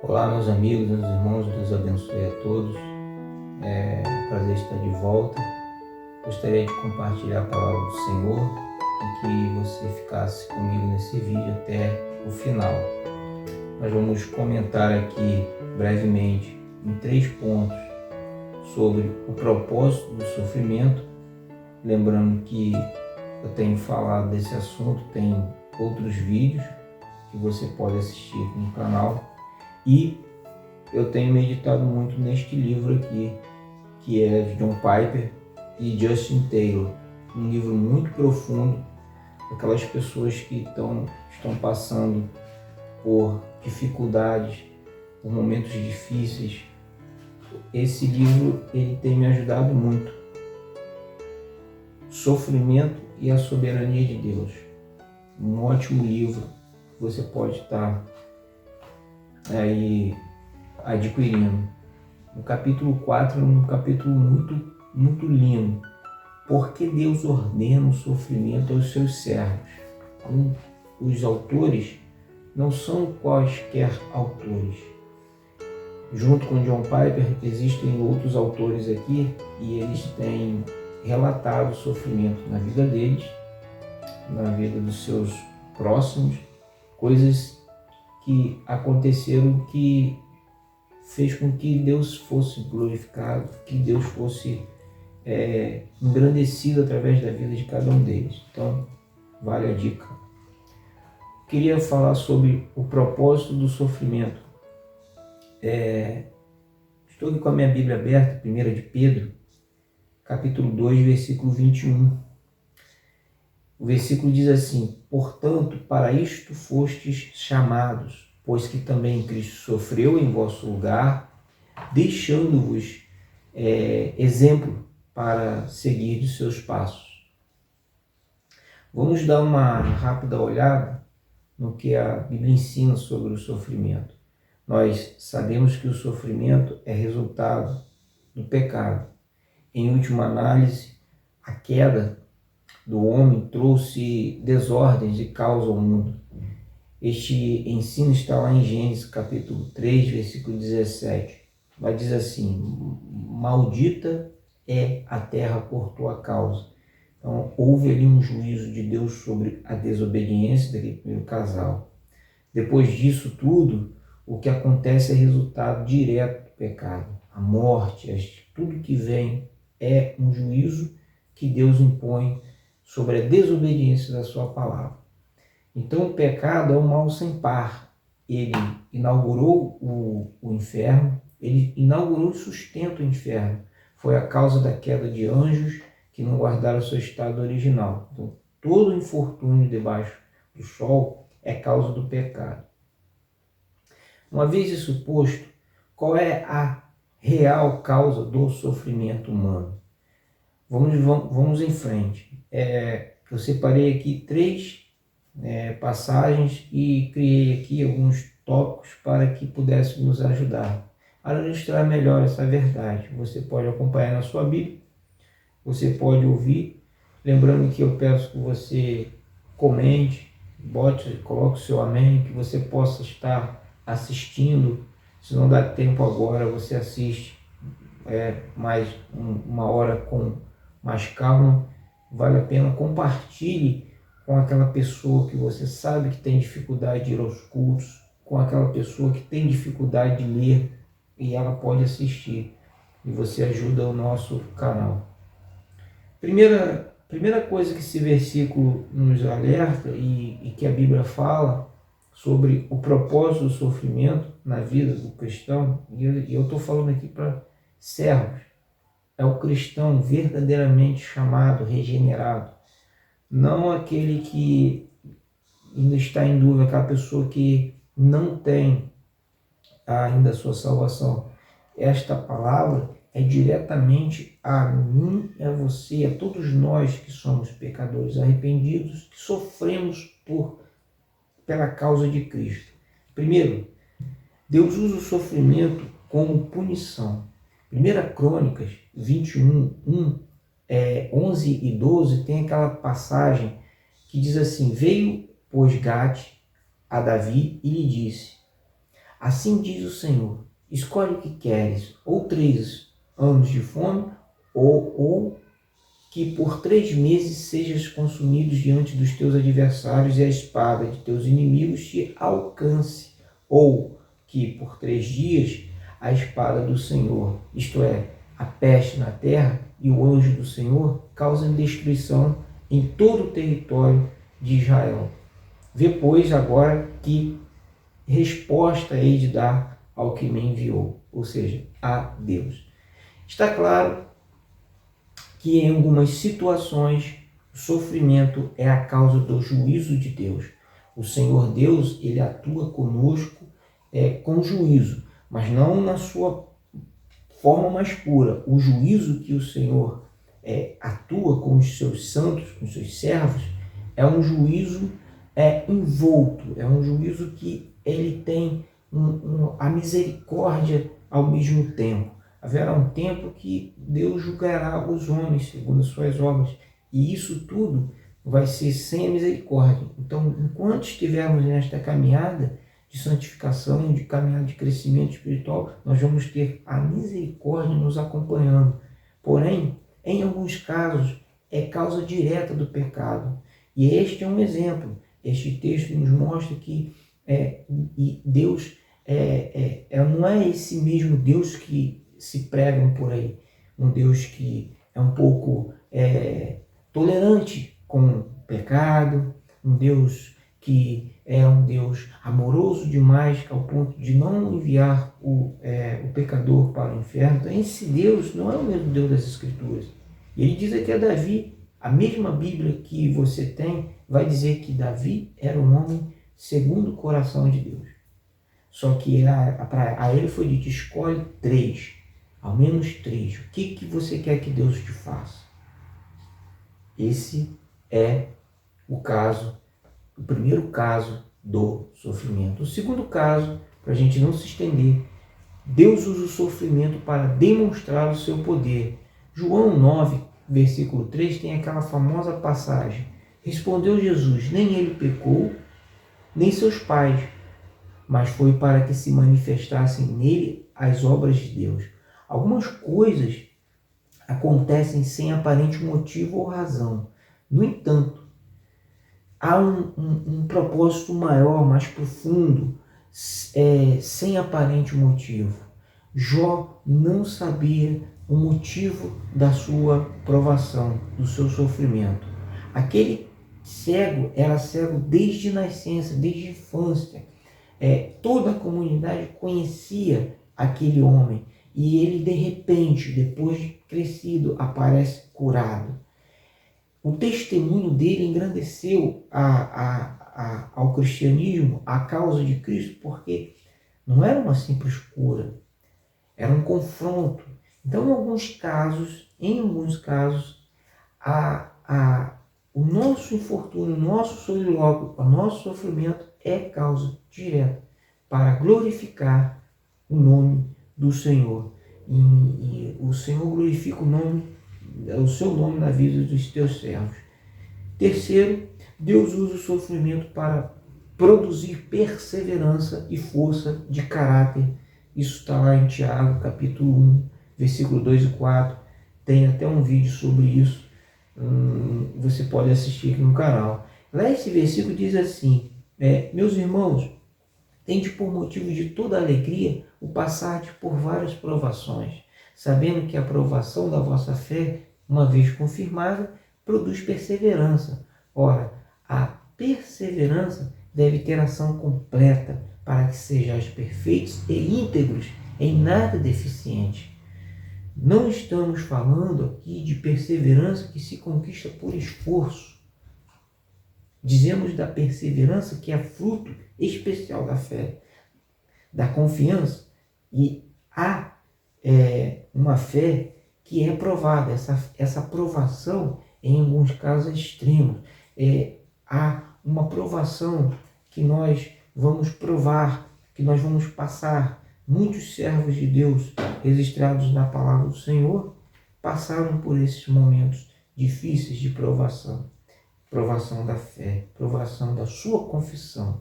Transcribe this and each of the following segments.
Olá, meus amigos, meus irmãos, Deus abençoe a todos. É um prazer estar de volta. Gostaria de compartilhar a palavra do Senhor e que você ficasse comigo nesse vídeo até o final. Nós vamos comentar aqui brevemente em 3 pontos sobre o propósito do sofrimento. Lembrando que eu tenho falado desse assunto, tem outros vídeos que você pode assistir no canal. E eu tenho meditado muito neste livro aqui, que é de John Piper e Justin Taylor. Um livro muito profundo, aquelas pessoas que estão passando por dificuldades, por momentos difíceis. Esse livro ele tem me ajudado muito. Sofrimento e a Soberania de Deus. Um ótimo livro que você pode estar aí adquirindo. O capítulo 4 é um capítulo muito lindo. Por que Deus ordena o sofrimento aos seus servos? Os autores não são quaisquer autores. Junto com John Piper existem outros autores aqui e eles têm relatado o sofrimento na vida deles, na vida dos seus próximos, coisas que aconteceram que fez com que Deus fosse glorificado, que Deus fosse engrandecido através da vida de cada um deles. Então, vale a dica. Queria falar sobre o propósito do sofrimento. Estou aqui com a minha Bíblia aberta, 1 de Pedro, capítulo 2, versículo 21. O versículo diz assim: portanto, para isto fostes chamados, pois que também Cristo sofreu em vosso lugar, deixando-vos exemplo para seguir de seus passos. Vamos dar uma rápida olhada no que a Bíblia ensina sobre o sofrimento. Nós sabemos que o sofrimento é resultado do pecado. Em última análise, a queda do homem trouxe desordens e caos ao mundo. Este ensino está lá em Gênesis capítulo 3, versículo 17. Vai dizer assim: maldita é a terra por tua causa. Então, houve ali um juízo de Deus sobre a desobediência daquele primeiro casal. Depois disso tudo, o que acontece é resultado direto do pecado. A morte, tudo que vem é um juízo que Deus impõe sobre a desobediência da sua palavra. Então o pecado é um mal sem par. Ele inaugurou o inferno, ele inaugurou e sustenta o inferno. Foi a causa da queda de anjos que não guardaram o seu estado original. Então todo infortúnio debaixo do sol é causa do pecado. Uma vez isso posto, qual é a real causa do sofrimento humano? Vamos em frente. Eu separei aqui 3 passagens e criei aqui alguns tópicos para que pudesse nos ajudar a ilustrar melhor essa verdade. Você pode acompanhar na sua Bíblia, você pode ouvir, lembrando que eu peço que você comente, coloque o seu amém, que você possa estar assistindo. Se não dá tempo agora, você assiste mais uma hora com mais calma. Vale a pena, compartilhe com aquela pessoa que você sabe que tem dificuldade de ir aos cultos, com aquela pessoa que tem dificuldade de ler e ela pode assistir, e você ajuda o nosso canal. Primeira coisa que esse versículo nos alerta e que a Bíblia fala sobre o propósito do sofrimento na vida do cristão, e eu estou falando aqui para servos, é o cristão verdadeiramente chamado, regenerado, não aquele que ainda está em dúvida, aquela pessoa que não tem ainda a sua salvação. Esta palavra é diretamente a mim, a você, a todos nós que somos pecadores arrependidos, que sofremos pela causa de Cristo. Primeiro, Deus usa o sofrimento como punição. 1 Crônicas 21, 11 e 12 tem aquela passagem que diz assim: veio, pois, Gate a Davi e lhe disse: Assim diz o Senhor, escolhe o que queres, ou 3 anos de fome, ou que por 3 meses sejas consumido diante dos teus adversários e a espada de teus inimigos te alcance, ou que por 3 dias a espada do Senhor, isto é, a peste na terra, e o anjo do Senhor causem destruição em todo o território de Israel. Vê, pois, agora que resposta hei de dar ao que me enviou, ou seja, a Deus. Está claro que em algumas situações o sofrimento é a causa do juízo de Deus. O Senhor Deus, ele atua conosco com juízo, mas não na sua forma mais pura. O juízo que o Senhor atua com os seus santos, com os seus servos, é um juízo envolto, é um juízo que ele tem a misericórdia ao mesmo tempo. Haverá um tempo que Deus julgará os homens segundo as suas obras, e isso tudo vai ser sem a misericórdia. Então, enquanto estivermos nesta caminhada de santificação, de caminhada de crescimento espiritual, nós vamos ter a misericórdia nos acompanhando. Porém, em alguns casos, é causa direta do pecado. E este é um exemplo. Este texto nos mostra que Deus não é esse mesmo Deus que se pregam por aí. Um Deus que é um pouco tolerante com o pecado, um Deus que é um Deus amoroso demais ao ponto de não enviar o pecador para o inferno. Então, esse Deus não é o mesmo Deus das Escrituras. E ele diz aqui a Davi, a mesma Bíblia que você tem, vai dizer que Davi era um homem segundo o coração de Deus. Só que a ele foi dito, escolhe 3, ao menos 3. O que você quer que Deus te faça? Esse é o primeiro caso do sofrimento. O segundo caso, para a gente não se estender, Deus usa o sofrimento para demonstrar o seu poder. João 9, versículo 3, tem aquela famosa passagem. Respondeu Jesus, nem ele pecou, nem seus pais, mas foi para que se manifestassem nele as obras de Deus. Algumas coisas acontecem sem aparente motivo ou razão. No entanto, há um propósito maior, mais profundo, sem aparente motivo. Jó não sabia o motivo da sua provação, do seu sofrimento. Aquele cego era cego desde nascença, desde a infância. Toda a comunidade conhecia aquele homem e ele, de repente, depois de crescido, aparece curado. O testemunho dele engrandeceu ao cristianismo, à causa de Cristo, porque não era uma simples cura, era um confronto. Então, em alguns casos, o nosso infortúnio, o nosso solilóquio, o nosso sofrimento é causa direta para glorificar o nome do Senhor. E o Senhor glorifica o seu nome na vida dos teus servos. Terceiro, Deus usa o sofrimento para produzir perseverança e força de caráter. Isso está lá em Tiago, capítulo 1, versículo 2 e 4. Tem até um vídeo sobre isso. Você pode assistir aqui no canal. Lá esse versículo diz assim, meus irmãos, tende por motivo de toda alegria o passar por várias provações, sabendo que a provação da vossa fé, uma vez confirmada, produz perseverança. Ora, a perseverança deve ter ação completa, para que sejais perfeitos e íntegros, em nada deficiente. Não estamos falando aqui de perseverança que se conquista por esforço. Dizemos da perseverança que é fruto especial da fé, da confiança, e há uma fé que é provada. Essa provação, em alguns casos, é extrema. Há uma provação que nós vamos provar, que nós vamos passar. Muitos servos de Deus registrados na palavra do Senhor passaram por esses momentos difíceis de provação. Provação da fé, provação da sua confissão.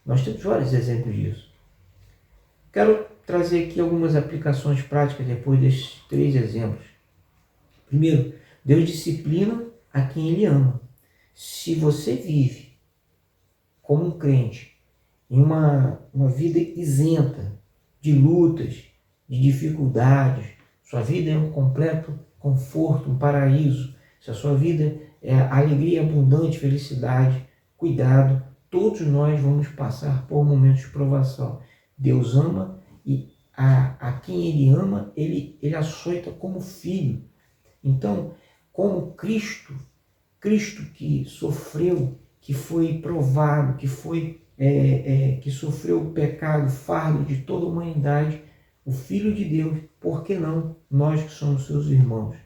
Nós temos vários exemplos disso. Quero trazer aqui algumas aplicações práticas depois desses 3 exemplos. Primeiro, Deus disciplina a quem Ele ama. Se você vive como um crente em uma vida isenta de lutas, de dificuldades, sua vida é um completo conforto, um paraíso, se a sua vida é alegria abundante, felicidade, cuidado, todos nós vamos passar por momentos de provação. Deus ama e a quem Ele ama, Ele açoita como filho. Então, como Cristo que sofreu, que foi provado, que sofreu o pecado, o fardo de toda a humanidade, o Filho de Deus, por que não nós que somos seus irmãos?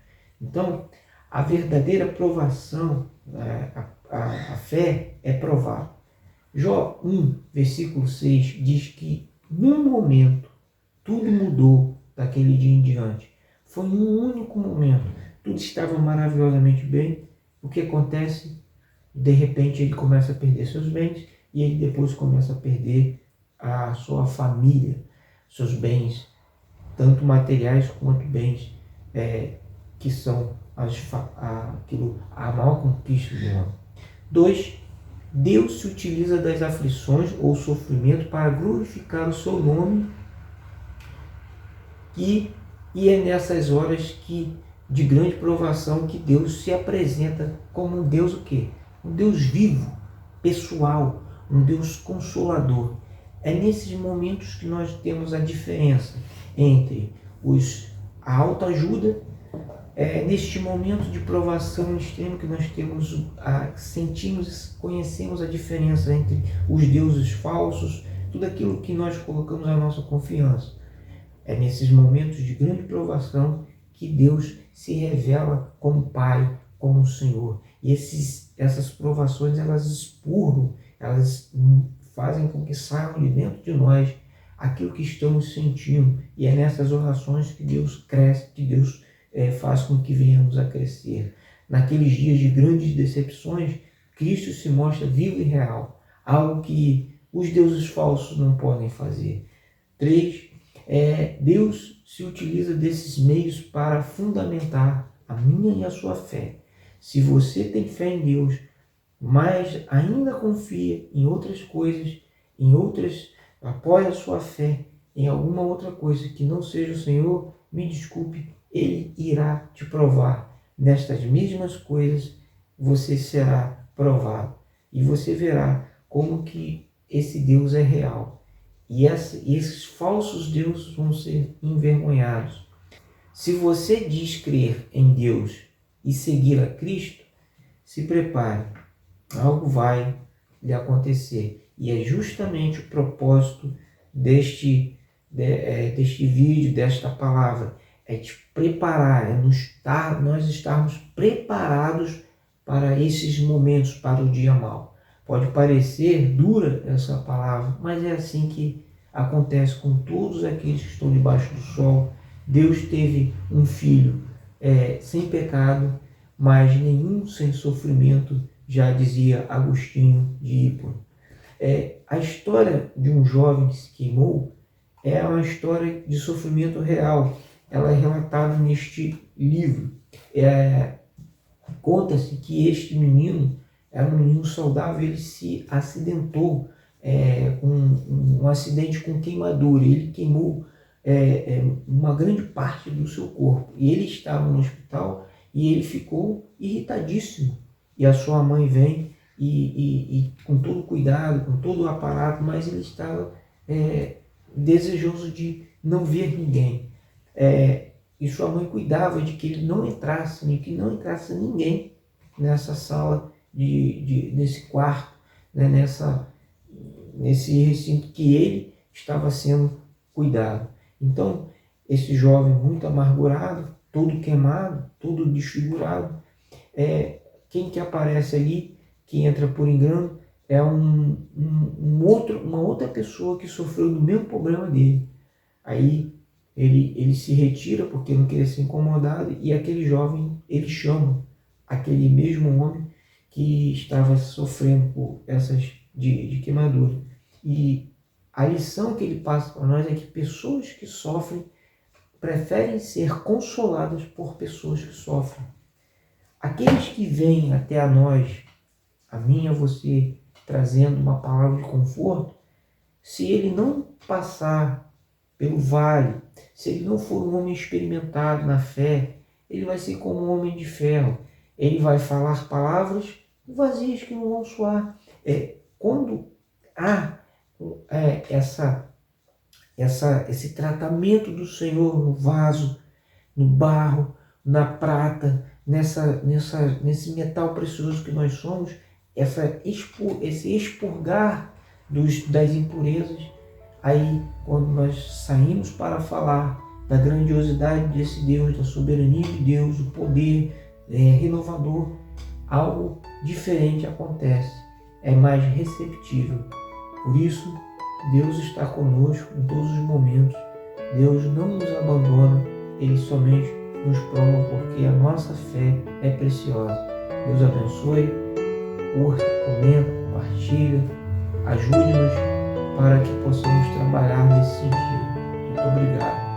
Então, a verdadeira provação, a fé é provar. Jó 1, versículo 6 diz que num momento tudo mudou daquele dia em diante. Foi um único momento. Tudo estava maravilhosamente bem. O que acontece? De repente ele começa a perder seus bens e ele depois começa a perder a sua família, seus bens, tanto materiais quanto bens, que são a maior conquista do homem. 2. Deus se utiliza das aflições ou sofrimento para glorificar o seu nome e é nessas horas de grande provação que Deus se apresenta como um Deus o quê? Um Deus vivo, pessoal, um Deus consolador. É nesses momentos que nós temos a diferença entre a autoajuda, neste momento de provação extrema que nós conhecemos a diferença entre os deuses falsos, tudo aquilo que nós colocamos a nossa confiança. É nesses momentos de grande provação que Deus se revela como Pai, como Senhor. E essas provações, elas expurgam, elas fazem com que saiam de dentro de nós aquilo que estamos sentindo. E é nessas orações que Deus cresce, que Deus faz com que venhamos a crescer. Naqueles dias de grandes decepções, Cristo se mostra vivo e real, algo que os deuses falsos não podem fazer. 3. Deus se utiliza desses meios para fundamentar a minha e a sua fé. Se você tem fé em Deus, mas ainda confia em outras coisas, apoia a sua fé em alguma outra coisa que não seja o Senhor, me desculpe, Ele irá te provar. Nestas mesmas coisas você será provado e você verá como que esse Deus é real. E esses falsos deuses vão ser envergonhados. Se você diz crer em Deus e seguir a Cristo, se prepare, algo vai lhe acontecer. E é justamente o propósito deste vídeo, desta palavra, é te preparar, nós estarmos preparados para esses momentos, para o dia mau. Pode parecer dura essa palavra, mas é assim que acontece com todos aqueles que estão debaixo do sol. Deus teve um filho sem pecado, mas nenhum sem sofrimento, já dizia Agostinho de Hipona. A história de um jovem que se queimou é uma história de sofrimento real. Ela é relatada neste livro. Conta-se que este menino era um menino saudável, ele se acidentou com um acidente com queimadura. Ele queimou uma grande parte do seu corpo. E ele estava no hospital e ele ficou irritadíssimo. E a sua mãe vem e com todo cuidado, com todo o aparato, mas ele estava desejoso de não ver ninguém. E sua mãe cuidava de que ele não entrasse, de que não entrasse ninguém nessa sala, nesse quarto, né, nesse recinto que ele estava sendo cuidado. Então, esse jovem muito amargurado, todo queimado, todo desfigurado, quem que aparece ali, que entra por engano, é uma outra pessoa que sofreu do mesmo problema dele. Aí ele se retira porque não queria ser incomodado, e aquele jovem, ele chama aquele mesmo homem que estava sofrendo por essas de queimadura. E A lição que ele passa para nós é que pessoas que sofrem preferem ser consoladas por pessoas que sofrem. Aqueles que vêm até a nós, a mim e a você, trazendo uma palavra de conforto, se ele não passar pelo vale, se ele não for um homem experimentado na fé, ele vai ser como um homem de ferro. Ele vai falar palavras vazias que não vão soar. Quando há esse tratamento do Senhor no vaso, no barro, na prata, nesse metal precioso que nós somos, esse expurgar das impurezas, aí quando nós saímos para falar da grandiosidade desse Deus, da soberania de Deus, o poder renovador, algo diferente acontece, é mais receptível. Por isso, Deus está conosco em todos os momentos. Deus não nos abandona, Ele somente nos prova porque a nossa fé é preciosa. Deus abençoe, curta, comenta, compartilha, ajude-nos para que possamos trabalhar nesse sentido. Muito obrigado.